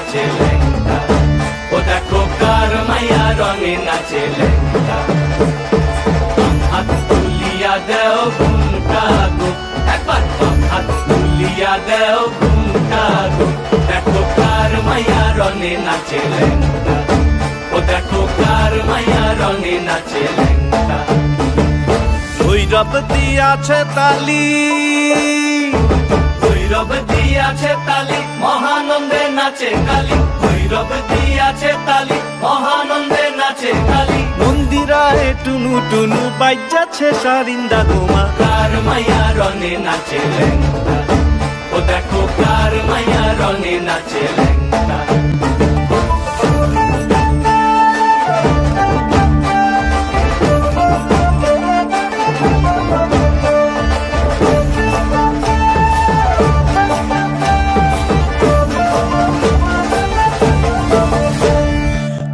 নাচে লেঙ্গা, ও দেখো কার মাইয়া রঙে নাচে লেঙ্গা। হাত তুলিয়া দেও ঘুমটা গো, একবার হাত তুলিয়া দেও ঘুমটা গো, দেখো কার মাইয়া রঙে নাচে লেঙ্গা, ও দেখো কার মাইয়া রঙে নাচে লেঙ্গা। ভৈরব দিয়াছে তালি, ভৈরব দিয়াছে তালি, মহানন্দে নাচে কালী, ভৈরব দিয়াছে তালি, মহানন্দে নাচে কালী। মন্দিরায় টুনু টুনু বাজ্যাছে সারিন্দা গোমা, কার মাইয়া রঙে নাচে লেঙ্গা, ও দেখো কার মাইয়া রঙে নাচে লেঙ্গা।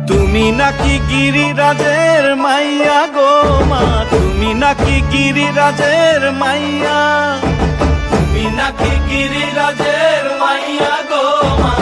তুমি নাকি গিরিরাজের মাইয়া গো মা, তুমি নাকি গিরিরাজের মাইয়া, তুমি নাকি গিরিরাজের মাইয়া গো মা,